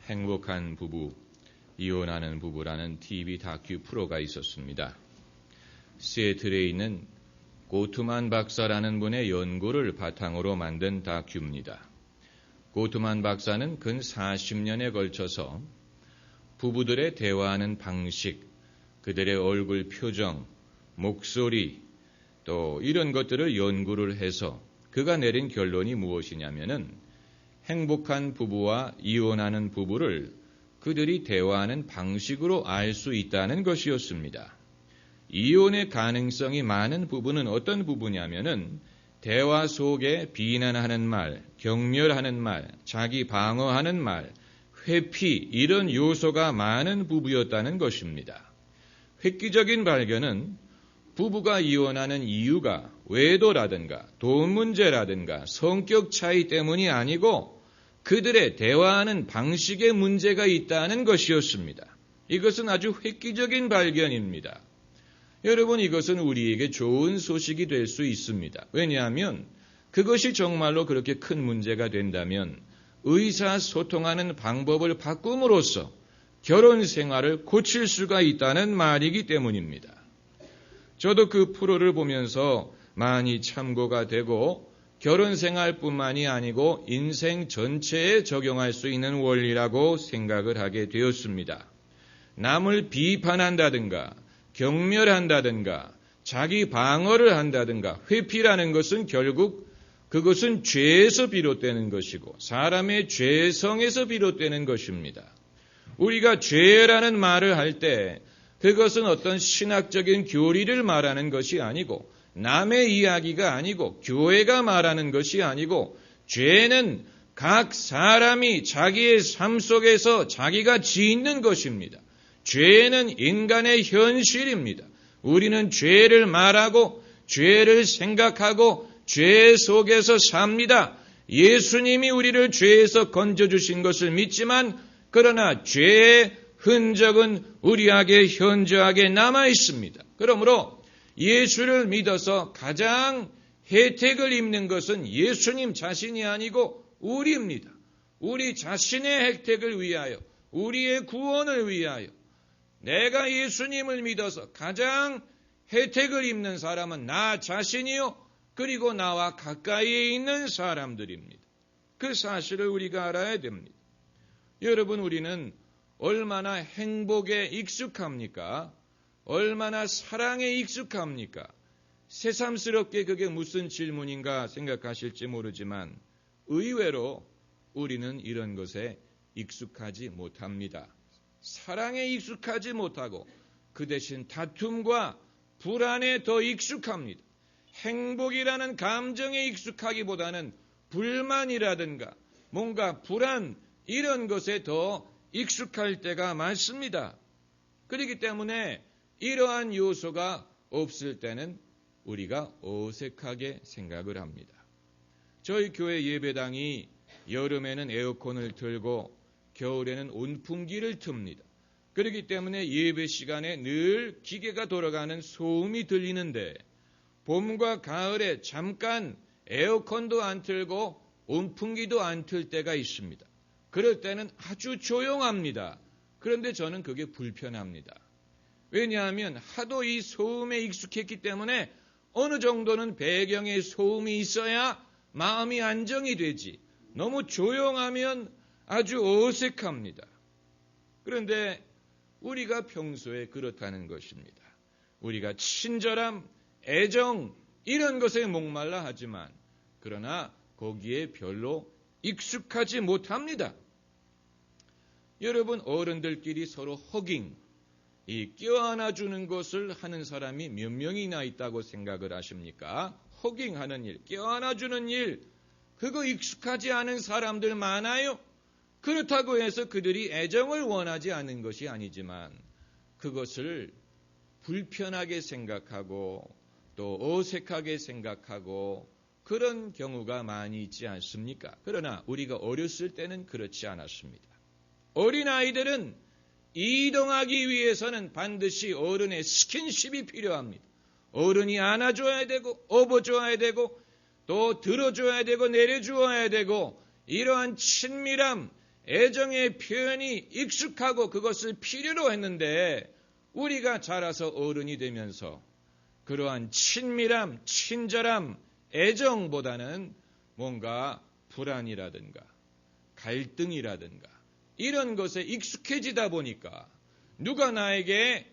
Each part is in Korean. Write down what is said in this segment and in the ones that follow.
행복한 부부, 이혼하는 부부라는 TV 다큐 프로가 있었습니다. 시애틀에 있는 고트만 박사라는 분의 연구를 바탕으로 만든 다큐입니다. 고트만 박사는 근 40년에 걸쳐서 부부들의 대화하는 방식, 그들의 얼굴 표정, 목소리, 또 이런 것들을 연구를 해서 그가 내린 결론이 무엇이냐면은 행복한 부부와 이혼하는 부부를 그들이 대화하는 방식으로 알 수 있다는 것이었습니다. 이혼의 가능성이 많은 부부는 어떤 부부냐면은 대화 속에 비난하는 말, 격렬하는 말, 자기 방어하는 말, 회피 이런 요소가 많은 부부였다는 것입니다. 획기적인 발견은 부부가 이혼하는 이유가 외도라든가 돈 문제라든가 성격 차이 때문이 아니고 그들의 대화하는 방식에 문제가 있다는 것이었습니다. 이것은 아주 획기적인 발견입니다. 여러분, 이것은 우리에게 좋은 소식이 될 수 있습니다. 왜냐하면 그것이 정말로 그렇게 큰 문제가 된다면 의사소통하는 방법을 바꿈으로써 결혼 생활을 고칠 수가 있다는 말이기 때문입니다. 저도 그 프로를 보면서 많이 참고가 되고 결혼 생활뿐만이 아니고 인생 전체에 적용할 수 있는 원리라고 생각을 하게 되었습니다. 남을 비판한다든가 경멸한다든가 자기 방어를 한다든가 회피라는 것은 결국 그것은 죄에서 비롯되는 것이고 사람의 죄성에서 비롯되는 것입니다. 우리가 죄라는 말을 할 때 그것은 어떤 신학적인 교리를 말하는 것이 아니고 남의 이야기가 아니고 교회가 말하는 것이 아니고 죄는 각 사람이 자기의 삶 속에서 자기가 짓는 것입니다. 죄는 인간의 현실입니다. 우리는 죄를 말하고 죄를 생각하고 죄 속에서 삽니다. 예수님이 우리를 죄에서 건져주신 것을 믿지만 그러나 죄의 흔적은 우리에게 현저하게 남아 있습니다. 그러므로 예수를 믿어서 가장 혜택을 입는 것은 예수님 자신이 아니고 우리입니다. 우리 자신의 혜택을 위하여, 우리의 구원을 위하여 내가 예수님을 믿어서 가장 혜택을 입는 사람은 나 자신이요, 그리고 나와 가까이에 있는 사람들입니다. 그 사실을 우리가 알아야 됩니다. 여러분, 우리는 얼마나 행복에 익숙합니까? 얼마나 사랑에 익숙합니까? 새삼스럽게 그게 무슨 질문인가 생각하실지 모르지만 의외로 우리는 이런 것에 익숙하지 못합니다. 사랑에 익숙하지 못하고 그 대신 다툼과 불안에 더 익숙합니다. 행복이라는 감정에 익숙하기보다는 불만이라든가 뭔가 불안 이런 것에 더 익숙할 때가 많습니다. 그렇기 때문에 이러한 요소가 없을 때는 우리가 어색하게 생각을 합니다. 저희 교회 예배당이 여름에는 에어컨을 틀고 겨울에는 온풍기를 틉니다. 그렇기 때문에 예배 시간에 늘 기계가 돌아가는 소음이 들리는데 봄과 가을에 잠깐 에어컨도 안 틀고 온풍기도 안 틀 때가 있습니다. 그럴 때는 아주 조용합니다. 그런데 저는 그게 불편합니다. 왜냐하면 하도 이 소음에 익숙했기 때문에 어느 정도는 배경에 소음이 있어야 마음이 안정이 되지. 너무 조용하면 아주 어색합니다. 그런데 우리가 평소에 그렇다는 것입니다. 우리가 친절함, 애정 이런 것에 목말라 하지만 그러나 거기에 별로 익숙하지 못합니다. 여러분, 어른들끼리 서로 허깅, 이 껴안아주는 것을 하는 사람이 몇 명이나 있다고 생각을 하십니까? 허깅하는 일, 껴안아주는 일, 그거 익숙하지 않은 사람들 많아요. 그렇다고 해서 그들이 애정을 원하지 않는 것이 아니지만 그것을 불편하게 생각하고 또 어색하게 생각하고 그런 경우가 많이 있지 않습니까? 그러나 우리가 어렸을 때는 그렇지 않았습니다. 어린아이들은 이동하기 위해서는 반드시 어른의 스킨십이 필요합니다. 어른이 안아줘야 되고 업어줘야 되고 또 들어줘야 되고 내려주어야 되고 이러한 친밀함, 애정의 표현이 익숙하고 그것을 필요로 했는데 우리가 자라서 어른이 되면서 그러한 친밀함, 친절함, 애정보다는 뭔가 불안이라든가 갈등이라든가 이런 것에 익숙해지다 보니까 누가 나에게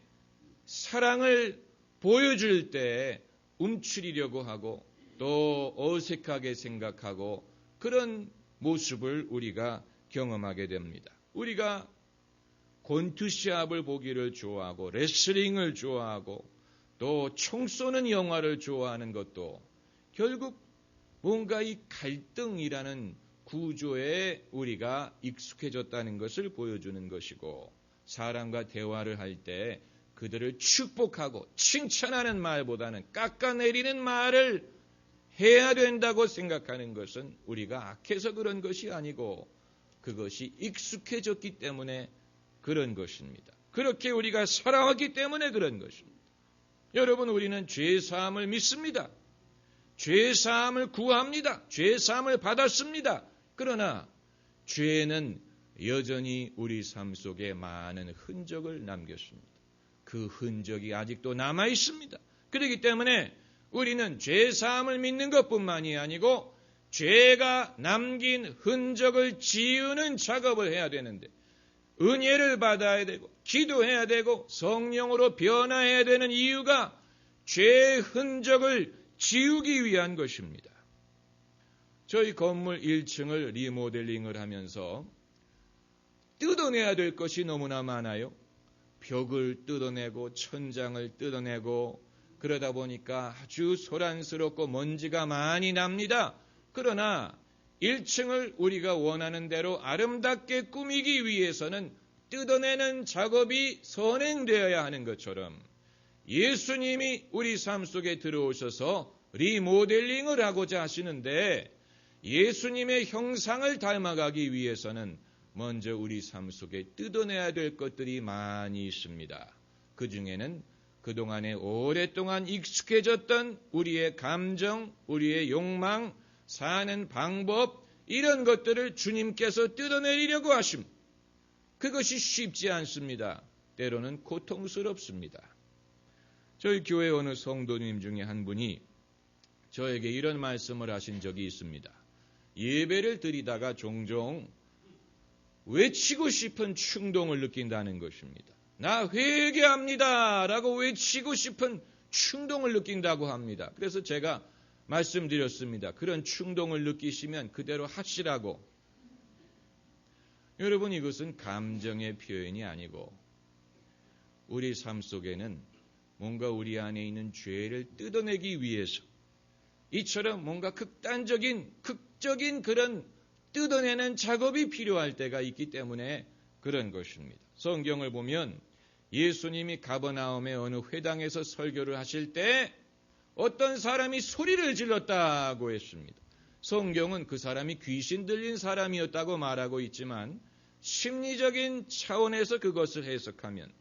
사랑을 보여줄 때 움츠리려고 하고 또 어색하게 생각하고 그런 모습을 우리가 경험하게 됩니다. 우리가 권투시합을 보기를 좋아하고 레슬링을 좋아하고 또 총 쏘는 영화를 좋아하는 것도 결국 뭔가 이 갈등이라는 구조에 우리가 익숙해졌다는 것을 보여주는 것이고 사람과 대화를 할 때 그들을 축복하고 칭찬하는 말보다는 깎아내리는 말을 해야 된다고 생각하는 것은 우리가 악해서 그런 것이 아니고 그것이 익숙해졌기 때문에 그런 것입니다. 그렇게 우리가 살아왔기 때문에 그런 것입니다. 여러분, 우리는 죄사함을 믿습니다. 죄사함을 구합니다. 죄사함을 받았습니다. 그러나 죄는 여전히 우리 삶 속에 많은 흔적을 남겼습니다. 그 흔적이 아직도 남아 있습니다. 그렇기 때문에 우리는 죄사함을 믿는 것뿐만이 아니고 죄가 남긴 흔적을 지우는 작업을 해야 되는데 은혜를 받아야 되고 기도해야 되고 성령으로 변화해야 되는 이유가 죄의 흔적을 지우기 위한 것입니다. 저희 건물 1층을 리모델링을 하면서 뜯어내야 될 것이 너무나 많아요. 벽을 뜯어내고 천장을 뜯어내고 그러다 보니까 아주 소란스럽고 먼지가 많이 납니다. 그러나 1층을 우리가 원하는 대로 아름답게 꾸미기 위해서는 뜯어내는 작업이 선행되어야 하는 것처럼 예수님이 우리 삶 속에 들어오셔서 리모델링을 하고자 하시는데 예수님의 형상을 닮아가기 위해서는 먼저 우리 삶 속에 뜯어내야 될 것들이 많이 있습니다. 그 중에는 그동안에 오랫동안 익숙해졌던 우리의 감정, 우리의 욕망, 사는 방법 이런 것들을 주님께서 뜯어내리려고 하십니다. 그것이 쉽지 않습니다. 때로는 고통스럽습니다. 저희 교회 어느 성도님 중에 한 분이 저에게 이런 말씀을 하신 적이 있습니다. 예배를 드리다가 종종 외치고 싶은 충동을 느낀다는 것입니다. 나 회개합니다 라고 외치고 싶은 충동을 느낀다고 합니다. 그래서 제가 말씀드렸습니다. 그런 충동을 느끼시면 그대로 하시라고. 여러분, 이것은 감정의 표현이 아니고 우리 삶 속에는 뭔가 우리 안에 있는 죄를 뜯어내기 위해서 이처럼 뭔가 극적인 그런 뜯어내는 작업이 필요할 때가 있기 때문에 그런 것입니다. 성경을 보면 예수님이 가버나움의 어느 회당에서 설교를 하실 때 어떤 사람이 소리를 질렀다고 했습니다. 성경은 그 사람이 귀신 들린 사람이었다고 말하고 있지만 심리적인 차원에서 그것을 해석하면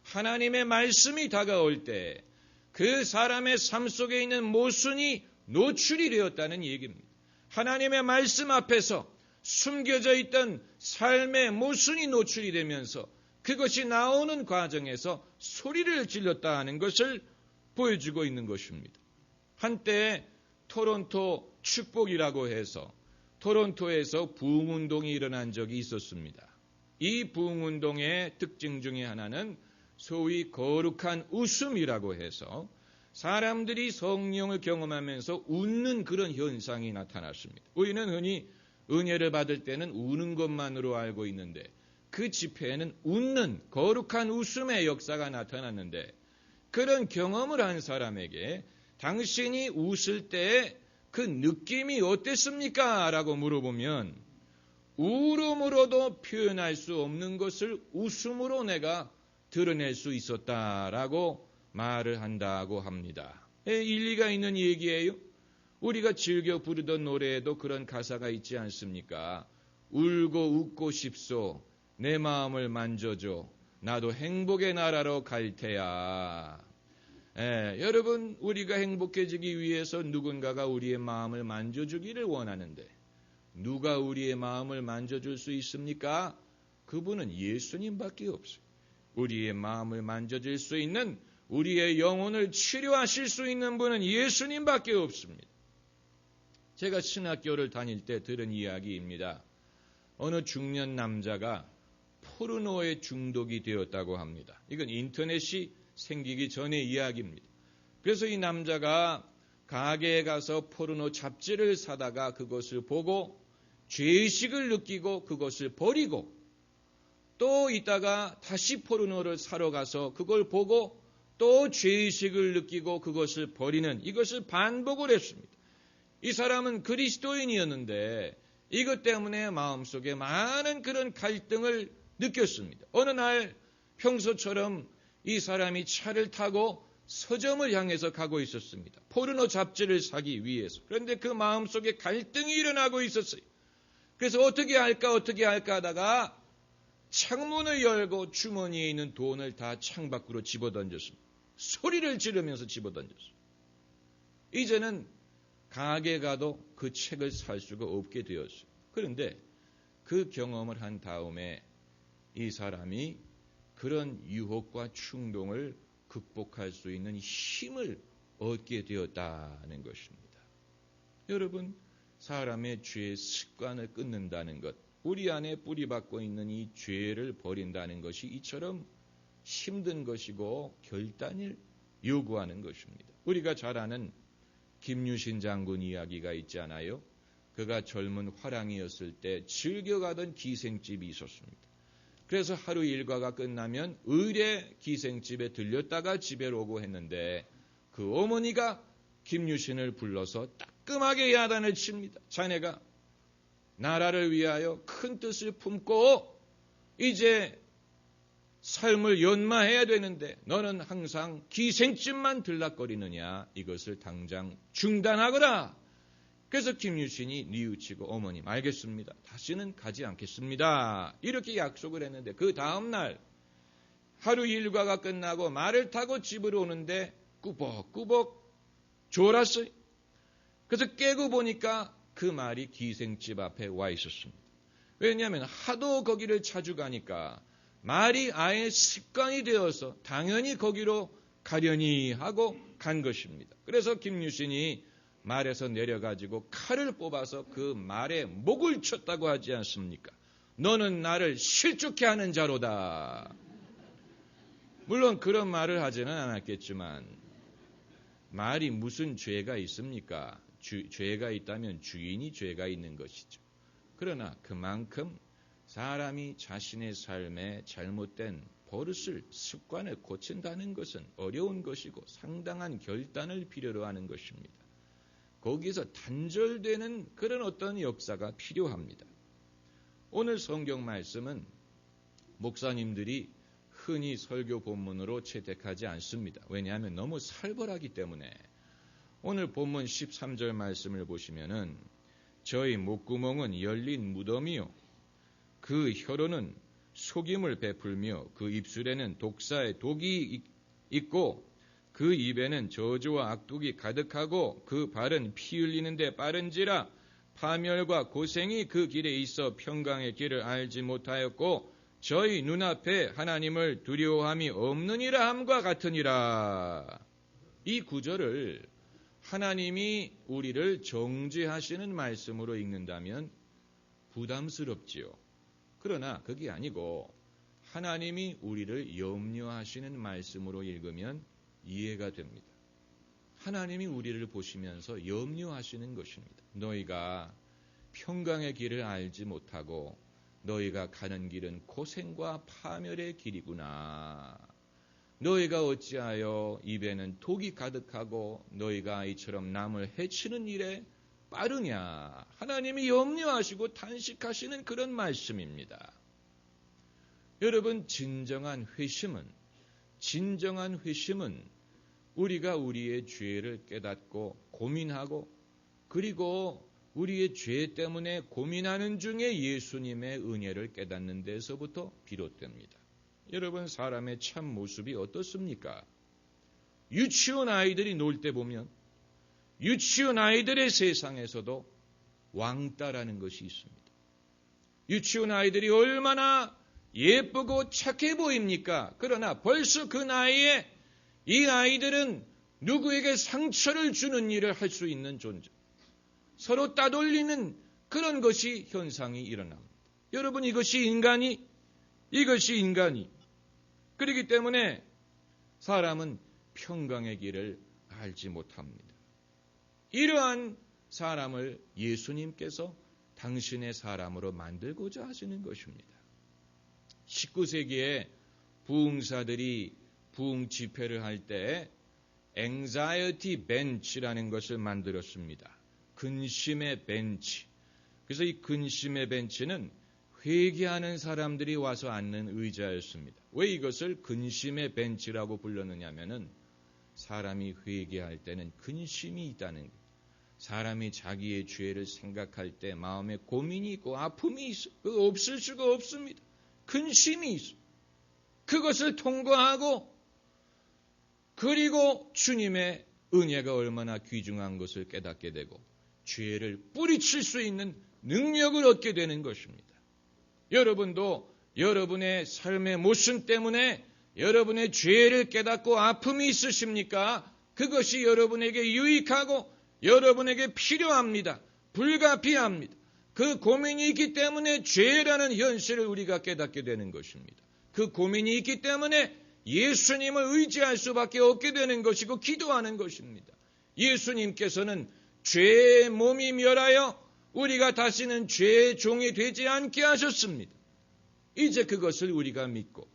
하나님의 말씀이 다가올 때 그 사람의 삶 속에 있는 모순이 노출이 되었다는 얘기입니다. 하나님의 말씀 앞에서 숨겨져 있던 삶의 모순이 노출이 되면서 그것이 나오는 과정에서 소리를 질렀다 하는 것을 보여주고 있는 것입니다. 한때 토론토 축복이라고 해서 토론토에서 부흥운동이 일어난 적이 있었습니다. 이 부흥운동의 특징 중에 하나는 소위 거룩한 웃음이라고 해서 사람들이 성령을 경험하면서 웃는 그런 현상이 나타났습니다. 우리는 흔히 은혜를 받을 때는 우는 것만으로 알고 있는데 그 집회에는 웃는 거룩한 웃음의 역사가 나타났는데 그런 경험을 한 사람에게 당신이 웃을 때 그 느낌이 어땠습니까? 라고 물어보면 울음으로도 표현할 수 없는 것을 웃음으로 내가 드러낼 수 있었다라고 말을 한다고 합니다. 일리가 있는 얘기예요. 우리가 즐겨 부르던 노래에도 그런 가사가 있지 않습니까? 울고 웃고 싶소 내 마음을 만져줘 나도 행복의 나라로 갈 테야. 여러분, 우리가 행복해지기 위해서 누군가가 우리의 마음을 만져주기를 원하는데 누가 우리의 마음을 만져줄 수 있습니까? 그분은 예수님밖에 없어요. 우리의 마음을 만져줄 수 있는, 우리의 영혼을 치료하실 수 있는 분은 예수님밖에 없습니다. 제가 신학교를 다닐 때 들은 이야기입니다. 어느 중년 남자가 포르노에 중독이 되었다고 합니다. 이건 인터넷이 생기기 전의 이야기입니다. 그래서 이 남자가 가게에 가서 포르노 잡지를 사다가 그것을 보고 죄의식을 느끼고 그것을 버리고, 또 이따가 다시 포르노를 사러 가서 그걸 보고 또 죄의식을 느끼고 그것을 버리는, 이것을 반복을 했습니다. 이 사람은 그리스도인이었는데 이것 때문에 마음속에 많은 그런 갈등을 느꼈습니다. 어느 날 평소처럼 이 사람이 차를 타고 서점을 향해서 가고 있었습니다. 포르노 잡지를 사기 위해서. 그런데 그 마음속에 갈등이 일어나고 있었어요. 그래서 어떻게 할까 하다가 창문을 열고 주머니에 있는 돈을 다 창밖으로 집어던졌습니다. 소리를 지르면서 집어던졌습니다. 이제는 가게 가도 그 책을 살 수가 없게 되었어요. 그런데 그 경험을 한 다음에 이 사람이 그런 유혹과 충동을 극복할 수 있는 힘을 얻게 되었다는 것입니다. 여러분, 사람의 죄의 습관을 끊는다는 것, 우리 안에 뿌리박고 있는 이 죄를 버린다는 것이 이처럼 힘든 것이고 결단을 요구하는 것입니다. 우리가 잘 아는 김유신 장군 이야기가 있잖아요. 그가 젊은 화랑이었을 때 즐겨가던 기생집이 있었습니다. 그래서 하루 일과가 끝나면 의뢰 기생집에 들렸다가 집에 오고 했는데 그 어머니가 김유신을 불러서 따끔하게 야단을 칩니다. 자네가 나라를 위하여 큰 뜻을 품고 이제 삶을 연마해야 되는데 너는 항상 기생집만 들락거리느냐, 이것을 당장 중단하거라. 그래서 김유신이 뉘우치고 어머님 알겠습니다. 다시는 가지 않겠습니다. 이렇게 약속을 했는데 그 다음날 하루 일과가 끝나고 말을 타고 집으로 오는데 꾸벅꾸벅 졸았어요. 그래서 깨고 보니까 그 말이 기생집 앞에 와 있었습니다. 왜냐하면 하도 거기를 자주 가니까 말이 아예 습관이 되어서 당연히 거기로 가려니 하고 간 것입니다. 그래서 김유신이 말에서 내려가지고 칼을 뽑아서 그 말에 목을 쳤다고 하지 않습니까? 너는 나를 실족해 하는 자로다. 물론 그런 말을 하지는 않았겠지만 말이 무슨 죄가 있습니까? 죄가 있다면 주인이 죄가 있는 것이죠. 그러나 그만큼 사람이 자신의 삶에 잘못된 버릇을, 습관을 고친다는 것은 어려운 것이고 상당한 결단을 필요로 하는 것입니다. 거기서 단절되는 그런 어떤 역사가 필요합니다. 오늘 성경 말씀은 목사님들이 흔히 설교 본문으로 채택하지 않습니다. 왜냐하면 너무 살벌하기 때문에. 오늘 본문 13절 말씀을 보시면은 저희 목구멍은 열린 무덤이요 그 혀로는 속임을 베풀며 그 입술에는 독사의 독이 있고 그 입에는 저주와 악독이 가득하고 그 발은 피 흘리는데 빠른지라 파멸과 고생이 그 길에 있어 평강의 길을 알지 못하였고 저희 눈앞에 하나님을 두려워함이 없느니라 함과 같으니라. 이 구절을 하나님이 우리를 정죄하시는 말씀으로 읽는다면 부담스럽지요. 그러나 그게 아니고 하나님이 우리를 염려하시는 말씀으로 읽으면 이해가 됩니다. 하나님이 우리를 보시면서 염려하시는 것입니다. 너희가 평강의 길을 알지 못하고 너희가 가는 길은 고생과 파멸의 길이구나. 너희가 어찌하여 입에는 독이 가득하고 너희가 이처럼 남을 해치는 일에 빠르냐. 하나님이 염려하시고 탄식하시는 그런 말씀입니다. 여러분, 진정한 회심은 우리가 우리의 죄를 깨닫고 고민하고 그리고 우리의 죄 때문에 고민하는 중에 예수님의 은혜를 깨닫는 데서부터 비롯됩니다. 여러분, 사람의 참 모습이 어떻습니까? 유치원 아이들이 놀 때 보면 유치원 아이들의 세상에서도 왕따라는 것이 있습니다. 유치원 아이들이 얼마나 예쁘고 착해 보입니까? 그러나 벌써 그 나이에 이 아이들은 누구에게 상처를 주는 일을 할 수 있는 존재, 서로 따돌리는 그런 것이 현상이 일어납니다. 여러분, 이것이 인간이 그렇기 때문에 사람은 평강의 길을 알지 못합니다. 이러한 사람을 예수님께서 당신의 사람으로 만들고자 하시는 것입니다. 19세기에 부흥사들이 부흥 집회를 할 때 anxiety bench라는 것을 만들었습니다. 근심의 벤치. 그래서 이 근심의 벤치는 회개하는 사람들이 와서 앉는 의자였습니다. 왜 이것을 근심의 벤치라고 불렀느냐면은 사람이 회개할 때는 근심이 있다는 거예요. 사람이 자기의 죄를 생각할 때 마음에 고민이 있고 아픔이 있어. 그거 없을 수가 없습니다. 근심이 있어. 그것을 통과하고 그리고 주님의 은혜가 얼마나 귀중한 것을 깨닫게 되고 죄를 뿌리칠 수 있는 능력을 얻게 되는 것입니다. 여러분도 여러분의 삶의 모순 때문에 여러분의 죄를 깨닫고 아픔이 있으십니까? 그것이 여러분에게 유익하고 여러분에게 필요합니다. 불가피합니다. 그 고민이 있기 때문에 죄라는 현실을 우리가 깨닫게 되는 것입니다. 그 고민이 있기 때문에 예수님을 의지할 수밖에 없게 되는 것이고 기도하는 것입니다. 예수님께서는 죄의 몸이 멸하여 우리가 다시는 죄의 종이 되지 않게 하셨습니다. 이제 그것을 우리가 믿고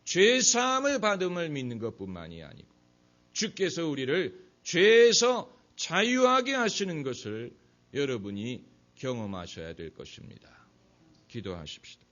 죄 사함을 받음을 믿는 것뿐만이 아니고 주께서 우리를 죄에서 자유하게 하시는 것을 여러분이 경험하셔야 될 것입니다. 기도하십시다.